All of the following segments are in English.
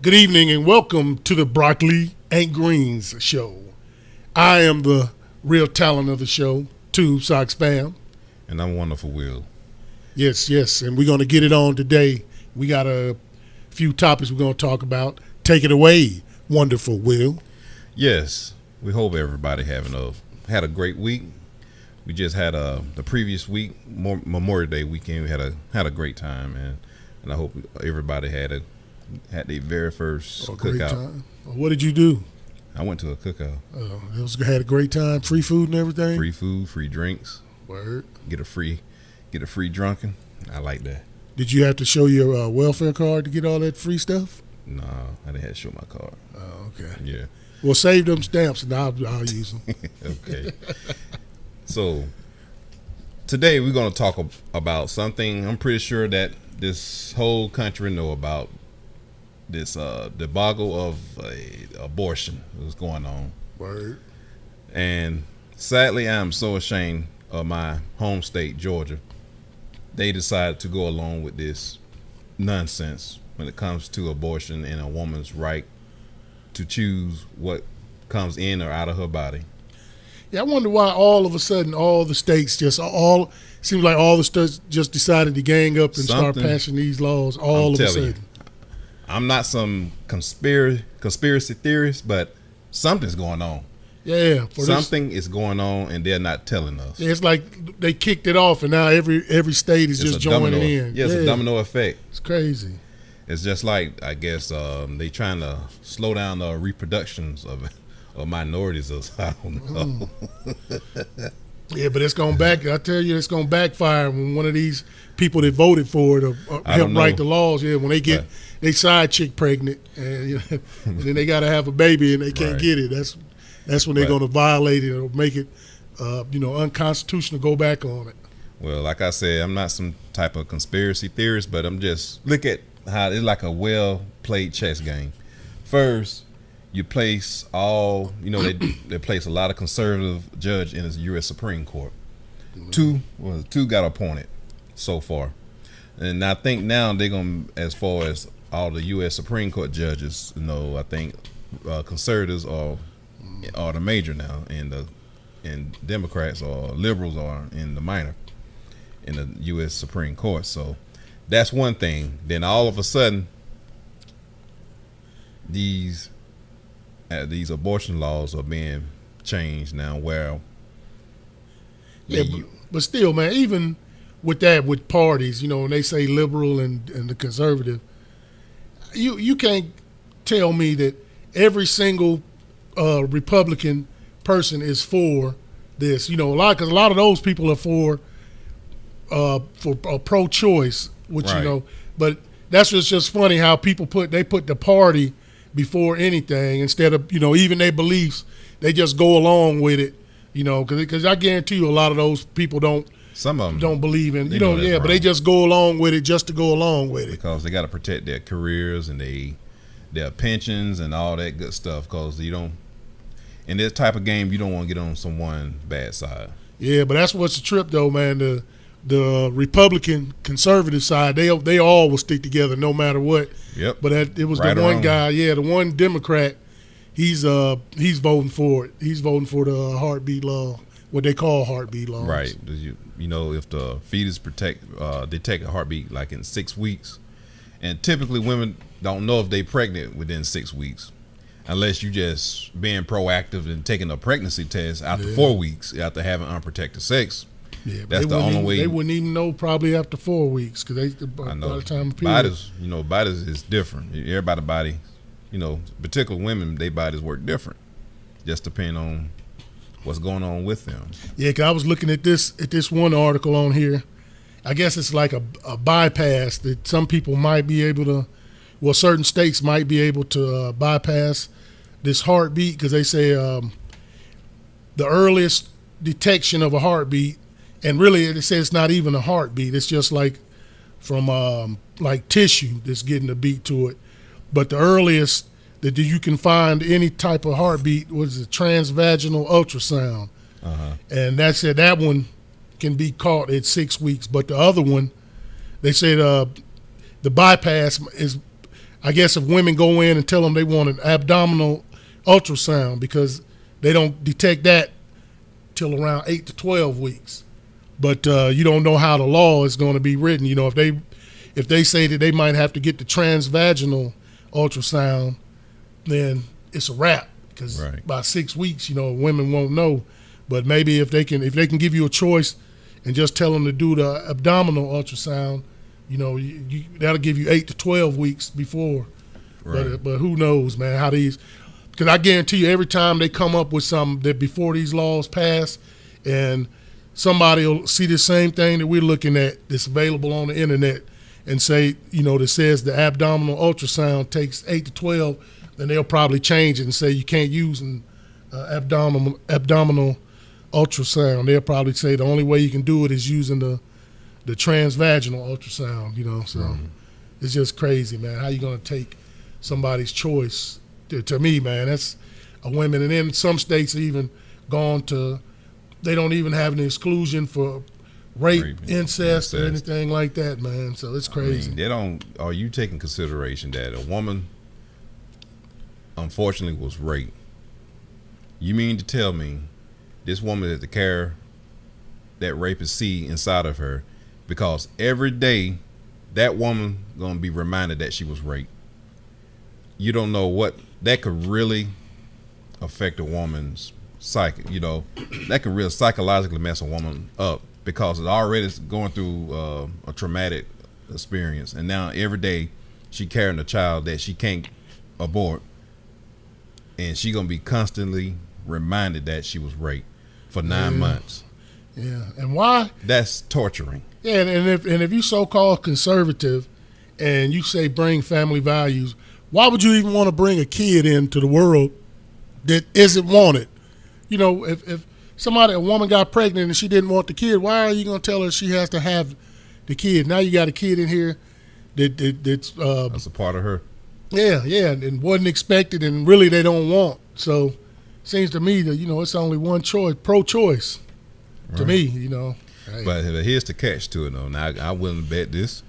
Good evening and welcome to the Broccoli and Greens show. I am the real talent of the show, Tube Sock Spam. And I'm Wonderful Will. Yes, and we're going to get it on today. We got a few topics we're going to talk about. Take it away, Wonderful Will. Yes, we hope everybody had a great week. We just had the previous week, Memorial Day weekend. We had a great time, and I hope everybody had the very first cookout. Time. What did you do? I went to a cookout. Had a great time. Free food and everything. Free food, free drinks. Word. Get a free drunken. I like that. Did you have to show your welfare card to get all that free stuff? No, I didn't have to show my card. Oh, okay. Yeah. Well, save them stamps and I'll use them. Okay. So today we're going to talk about something I'm pretty sure that this whole country know about. This debacle of abortion was going on. Word. And sadly, I'm so ashamed of my home state, Georgia. They decided to go along with this nonsense when it comes to abortion and a woman's right to choose what comes in or out of her body. Yeah, I wonder why all of a sudden all the states seems like all the states just decided to gang up and start passing these laws all of a sudden. I'm not some conspiracy theorist, but something's going on. Yeah, something is going on, and they're not telling us. Yeah, it's like they kicked it off, and now every state is just joining in. Yeah, it's a domino effect. It's crazy. It's just like, I guess, they trying to slow down the reproductions of minorities. I don't know. Yeah, but it's going back. I tell you, it's going to backfire when one of these people that voted for it help write the laws. Yeah, when they get they side chick pregnant, and then they got to have a baby and they can't get it. That's when they're going to violate it or make it, unconstitutional. Go back on it. Well, like I said, I'm not some type of conspiracy theorist, but I'm just look at how it's like a well played chess game. First, you place they place a lot of conservative judge in the U.S. Supreme Court. Two got appointed so far, and I think now they're gonna, as far as all the U.S. Supreme Court judges, I think conservatives are the major now, and Democrats or liberals are in the minor in the U.S. Supreme Court. So that's one thing. Then all of a sudden, these abortion laws are being changed now. Where but still, man, even with that, with parties, when they say liberal and the conservative, you can't tell me that every single Republican person is for this. A lot of those people are for pro-choice, which but that's just funny how people put the party before anything instead of even their beliefs. They just go along with it, because I guarantee you a lot of those people don't. Some of them don't believe in but they just go along with it just to go along with it because they got to protect their careers and their pensions and all that good stuff. Because in this type of game, you don't want to get on someone's bad side. Yeah, but that's what's the trip though, man. The Republican conservative side, they all will stick together no matter what. Yep. But it was the one guy, the one Democrat. He's voting for it. He's voting for the heartbeat law, what they call heartbeat laws. Right. If the fetus detect a heartbeat like in 6 weeks, and typically women don't know if they pregnant within 6 weeks, unless you just being proactive and taking a pregnancy test after 4 weeks after having unprotected sex. Yeah, that's the only way. They wouldn't even know probably after 4 weeks by the time of period. Bodies is different. Everybody's body, particular women, their bodies work different, just depending on what's going on with them. Yeah, because I was looking at this one article on here. I guess it's like a bypass that some people might be able to, certain states might be able to bypass this heartbeat because they say the earliest detection of a heartbeat, and really it says it's not even a heartbeat. It's just like from like tissue that's getting a beat to it. But the earliest that you can find any type of heartbeat was a transvaginal ultrasound. And that said that one can be caught at 6 weeks. But the other one, they said the bypass is, I guess if women go in and tell them they want an abdominal ultrasound because they don't detect that till around 8 to 12 weeks. But you don't know how the law is going to be written. You know, if they say that they might have to get the transvaginal ultrasound, then it's a wrap because by 6 weeks, you know, women won't know. But maybe if they can give you a choice and just tell them to do the abdominal ultrasound, you know, that'll give you 8 to 12 weeks before. Right. But who knows, man, how these – because I guarantee you every time they come up with something that before these laws pass and somebody will see the same thing that we're looking at that's available on the internet and say, you know, that says the abdominal ultrasound takes 8 to 12, then they'll probably change it and say you can't use an abdominal ultrasound. They'll probably say the only way you can do it is using the transvaginal ultrasound, you know. So it's just crazy, man. How you going to take somebody's choice? To me, man, that's a women. And then some states even gone to, they don't even have an exclusion for rape, incest, or anything like that, man. So it's crazy. I mean, are you taking consideration that a woman unfortunately was raped? You mean to tell me this woman has to carry that rapist seed inside of her because every day that woman gonna be reminded that she was raped? You don't know what that could really affect a woman's psyche. You know, that could really psychologically mess a woman up because it already is going through a traumatic experience, and now every day she carrying a child that she can't abort, and she gonna be constantly reminded that she was raped for 9 months. Yeah, and why? That's torturing. Yeah, and if you so-called conservative, and you say bring family values, why would you even want to bring a kid into the world that isn't wanted? You know, if a woman got pregnant and she didn't want the kid, why are you going to tell her she has to have the kid? Now you got a kid in here that's a part of her. Yeah, and wasn't expected, and really they don't want. So seems to me that, you know, it's only one choice, pro-choice to me, you know. Hey. But here's the catch to it, though. Now, I'm willing to bet this,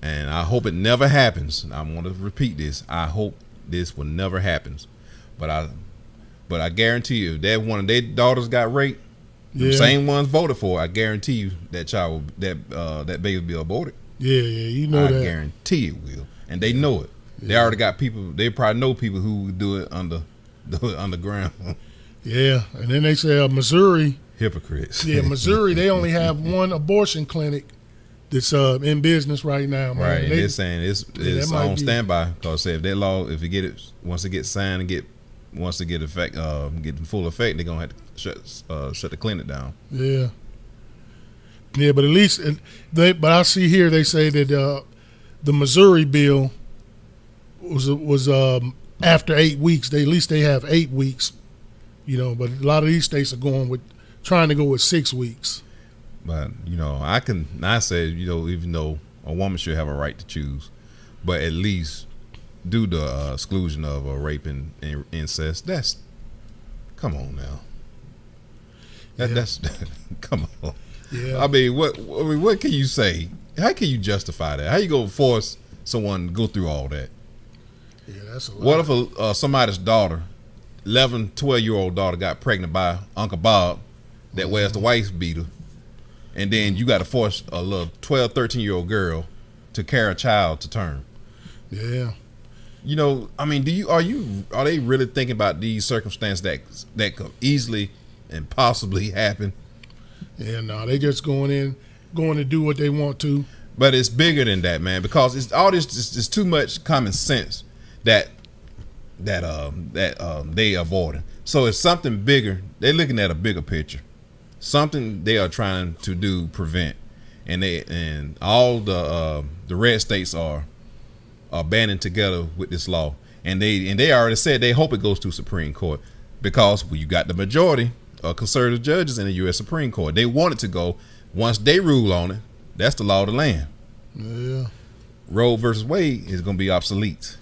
and I hope it never happens. I want to repeat this. I hope this will never happen. But I guarantee you, if that one of their daughters got raped, the same ones voted for, I guarantee you that child, that baby will be aborted. Yeah, you know that. I guarantee it will, and they know it. Yeah. They already got people. They probably know people who do it underground. Yeah, and then they say Missouri. Hypocrites. Yeah, Missouri, they only have one abortion clinic that's in business right now, man. Right, and they're saying it's on standby because if that law, once it gets signed and once it get in full effect, they're gonna have to shut the clinic down. Yeah, but at least but I see here they say that the Missouri bill was after 8 weeks. At least they have 8 weeks, you know. But a lot of these states are trying to go with 6 weeks. But, you know, I say, you know, even though a woman should have a right to choose, but at least do the exclusion of rape and incest. Come on now. That's come on. Yeah. I mean, what can you say? How can you justify that? How you gonna force someone to go through all that? Yeah, that's a lot. What if somebody's daughter, 11, 12-year-old daughter, got pregnant by Uncle Bob that wears the wife beater, and then you got to force a little 12, 13-year-old girl to carry a child to term? Yeah. You know, I mean, are they really thinking about these circumstances that could easily and possibly happen? Yeah, no, they just going to do what they want to. But it's bigger than that, man, because it's all this. It's too much common sense that they avoiding. So it's something bigger. They're looking at a bigger picture, something they are trying to prevent, and all the red states are banding together with this law, and they already said they hope it goes to Supreme Court because you got the majority of conservative judges in the U.S. Supreme Court. They want it to go. Once they rule on it, that's the law of the land. Yeah. Roe versus Wade is going to be obsolete.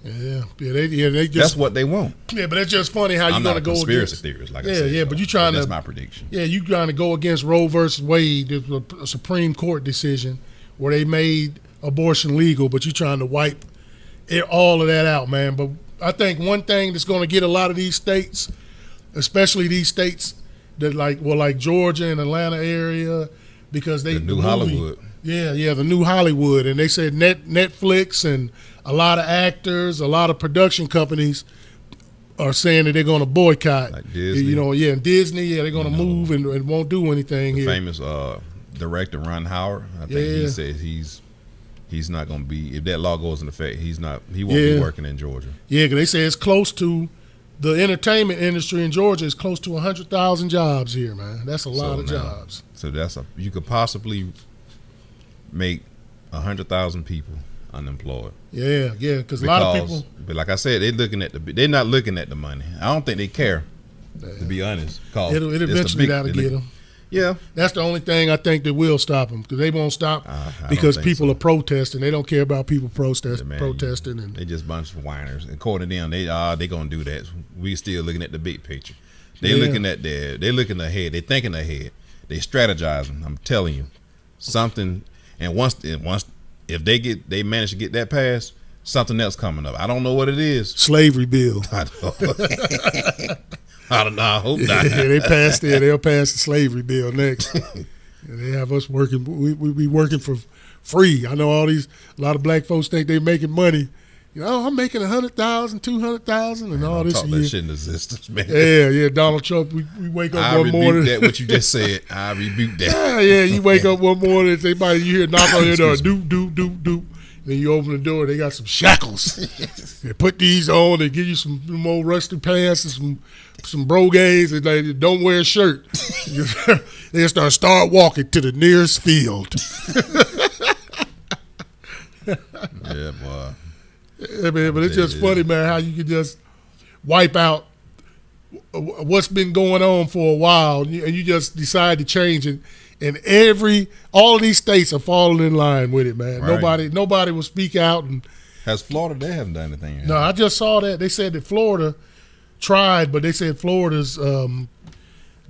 Yeah, they just. That's what they want. Yeah, but it's just funny how you're going to go conspiracy against theorist, like I said. Yeah, but you're trying that's my prediction. Yeah, you're trying to go against Roe versus Wade, a Supreme Court decision where they made abortion legal, but you're trying to wipe all of that out, man. But I think one thing that's going to get a lot of these states, especially these states that like Georgia and Atlanta area, because the new Hollywood. Yeah, the new Hollywood. And they said Netflix and a lot of actors, a lot of production companies are saying that they're going to boycott. Like Disney. You know, and Disney, they're going to move and won't do anything here. Famous director Ron Howard, I think he says he's not going to be, if that law goes into effect, he won't be working in Georgia. Yeah, because they say it's close to, the entertainment industry in Georgia is close to 100,000 jobs here, man. That's a lot of jobs. So you could possibly make 100,000 people unemployed. Yeah, because a lot of people. But like I said, they're not looking at the money. I don't think they care, to be honest. It'll eventually that'll get them. Yeah, that's the only thing I think that will stop them, because they won't stop because people are protesting. They don't care about people protesting. And they just a bunch of whiners. According to them, they gonna do that. We still looking at the big picture. They're looking ahead. They're thinking ahead. They strategizing. I'm telling you, something. And once if they manage to get that passed, something else coming up. I don't know what it is. Slavery bill. I don't know. I hope not. Yeah, they'll pass the slavery bill next. They have us working. We be working for free. I know a lot of black folks think they're making money. You know, I'm making 100,000, 200,000, and all this. Talk that shit in existence, man. Yeah. Donald Trump. We wake up one morning. I rebuke that. What you just said. I rebuke that. Yeah. You wake up one morning, and you hear knock on your door, doop. Then you open the door, they got some shackles. They put these on, they give you some more rusty pants and some brogues, and they don't wear a shirt. They start walking to the nearest field. Yeah, boy. Yeah, man, but it's just funny, man, how you can just wipe out what's been going on for a while, and you just decide to change it. And all of these states are falling in line with it, man. Right. Nobody will speak out. And has Florida? They haven't done anything yet. No, I just saw that they said that Florida tried, but they said Florida's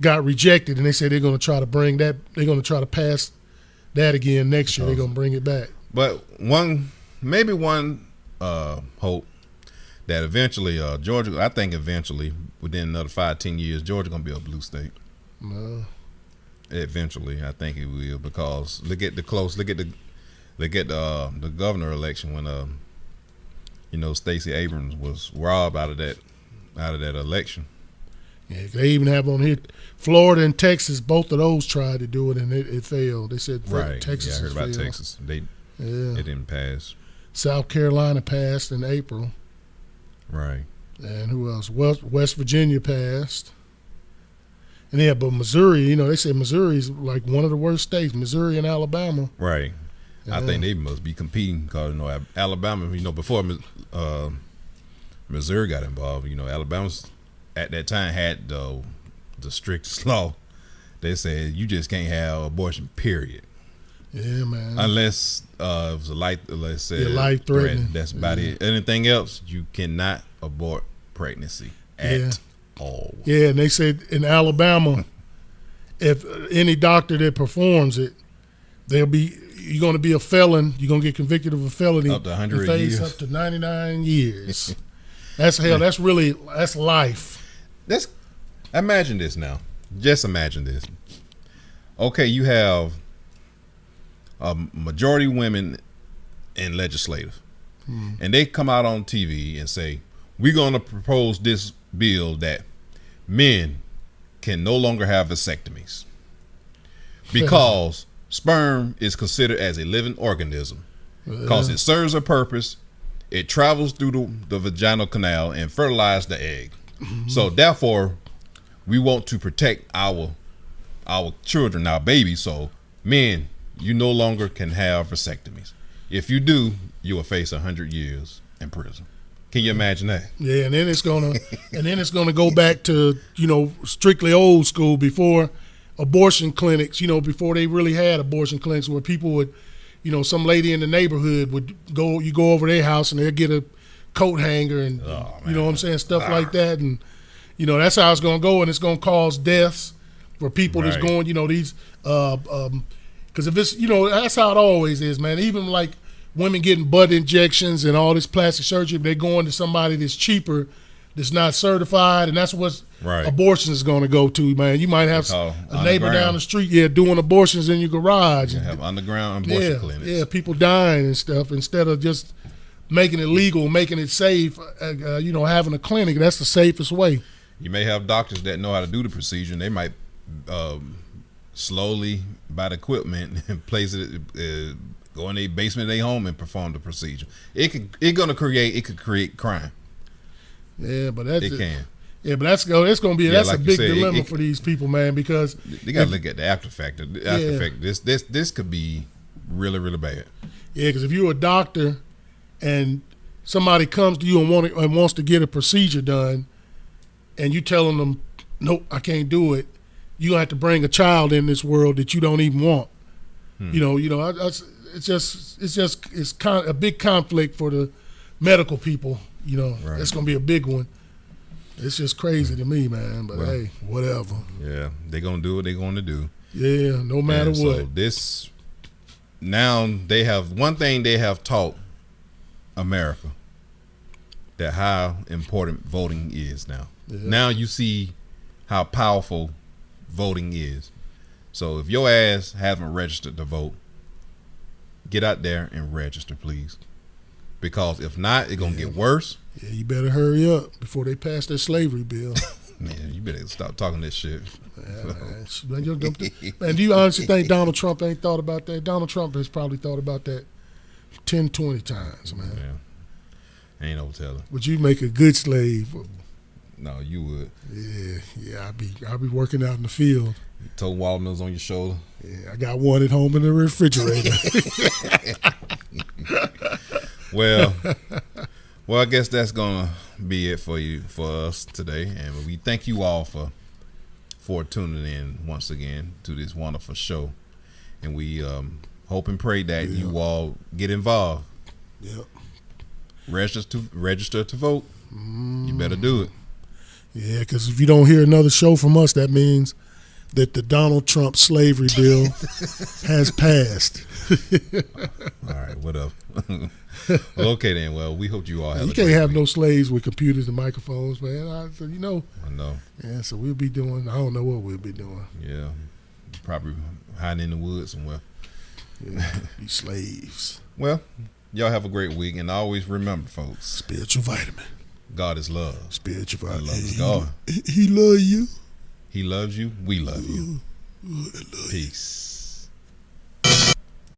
got rejected, and they said they're going to try to bring that. They're going to try to pass that again next year. They're going to bring it back. But one hope that eventually Georgia. I think eventually within another 5-10 years, Georgia going to be a blue state. No. Eventually, I think it will, because look at the governor election when Stacey Abrams was robbed out of that election. Yeah, they even have on here Florida and Texas. Both of those tried to do it and it failed. They said Texas. Yeah, I heard about failed. Texas. It didn't pass. South Carolina passed in April. Right. And who else? West Virginia passed. And but Missouri, they say Missouri is like one of the worst states, Missouri and Alabama. Right. Yeah. I think they must be competing because, Alabama, before Missouri got involved, Alabama's at that time had the strictest law. They said you just can't have abortion, period. Yeah, man. Unless it was life threatening. That's about it. Anything else, you cannot abort pregnancy at all. Yeah, and they said in Alabama, if any doctor that performs it, you're going to be a felon. You're going to get convicted of a felony. Up to 100 years. Up to 99 years. That's hell. That's life. Imagine this now. Just imagine this. Okay, you have a majority women in legislative, and they come out on TV and say, we're going to propose this bill that men can no longer have vasectomies because sperm is considered as a living organism because it serves a purpose. It travels through the vaginal canal and fertilizes the egg. So therefore, we want to protect our children, our babies. So men, you no longer can have vasectomies. If you do, you will face 100 years in prison. Can you imagine that? Yeah, and then it's gonna go back to strictly old school before abortion clinics. Before they really had abortion clinics where people would, some lady in the neighborhood would go. You go over their house and they'll get a coat hanger and you know what I'm saying, stuff like that, and that's how it's gonna go, and it's gonna cause deaths for people that's going. These because if it's that's how it always is, man. Even like women getting butt injections and all this plastic surgery. They're going to somebody that's cheaper, that's not certified, and that's what abortion is going to go to, man. You might have a neighbor down the street, doing abortions in your garage. You have underground abortion clinics. Yeah, people dying and stuff instead of just making it legal, making it safe. Having a clinic, that's the safest way. You may have doctors that know how to do the procedure, and they might slowly buy the equipment and place it, go in their basement of their home and perform the procedure. It could create crime. Yeah, but that's it can. Yeah, but it's going to be like a big dilemma for these people, man, because they got to look at the after fact. This could be really, really bad. Yeah, because if you're a doctor and somebody comes to you and wants to get a procedure done, and you telling them, nope, I can't do it, you gonna have to bring a child in this world that you don't even want. It's kind of a big conflict for the medical people. It's gonna be a big one. It's just crazy to me, man. But hey, whatever. Yeah, they're gonna do what they're gonna do. Yeah, no matter what. So now they have one thing they have taught America, that how important voting is now. Yeah. Now you see how powerful voting is. So if your ass haven't registered to vote, get out there and register, please. Because if not, it's going to get worse. Yeah, you better hurry up before they pass that slavery bill. Man, you better stop talking this shit. Man, do you honestly think Donald Trump ain't thought about that? Donald Trump has probably thought about that 10, 20 times, man. Yeah. Ain't no telling. Would you make a good slave? No, you would. Yeah, I'd be working out in the field. Toe watermelons on your shoulder. Yeah, I got one at home in the refrigerator. Well, I guess that's gonna be it for us today, and we thank you all for tuning in once again to this wonderful show, and we hope and pray that you all get involved. Yep. Register to vote. You better do it. Yeah, because if you don't hear another show from us, that means that the Donald Trump slavery bill has passed. All right, whatever. Well, okay then. Well, we hope you all have. You can't have no slaves with computers and microphones, man. I know. Yeah, so we'll be doing. I don't know what we'll be doing. Yeah, probably hiding in the woods somewhere. Yeah, be slaves. Well, y'all have a great week, and always remember, folks. Spiritual vitamin. God is love. Spiritual vitamin. Love is God. He loves you. He loves you. We love you. Peace.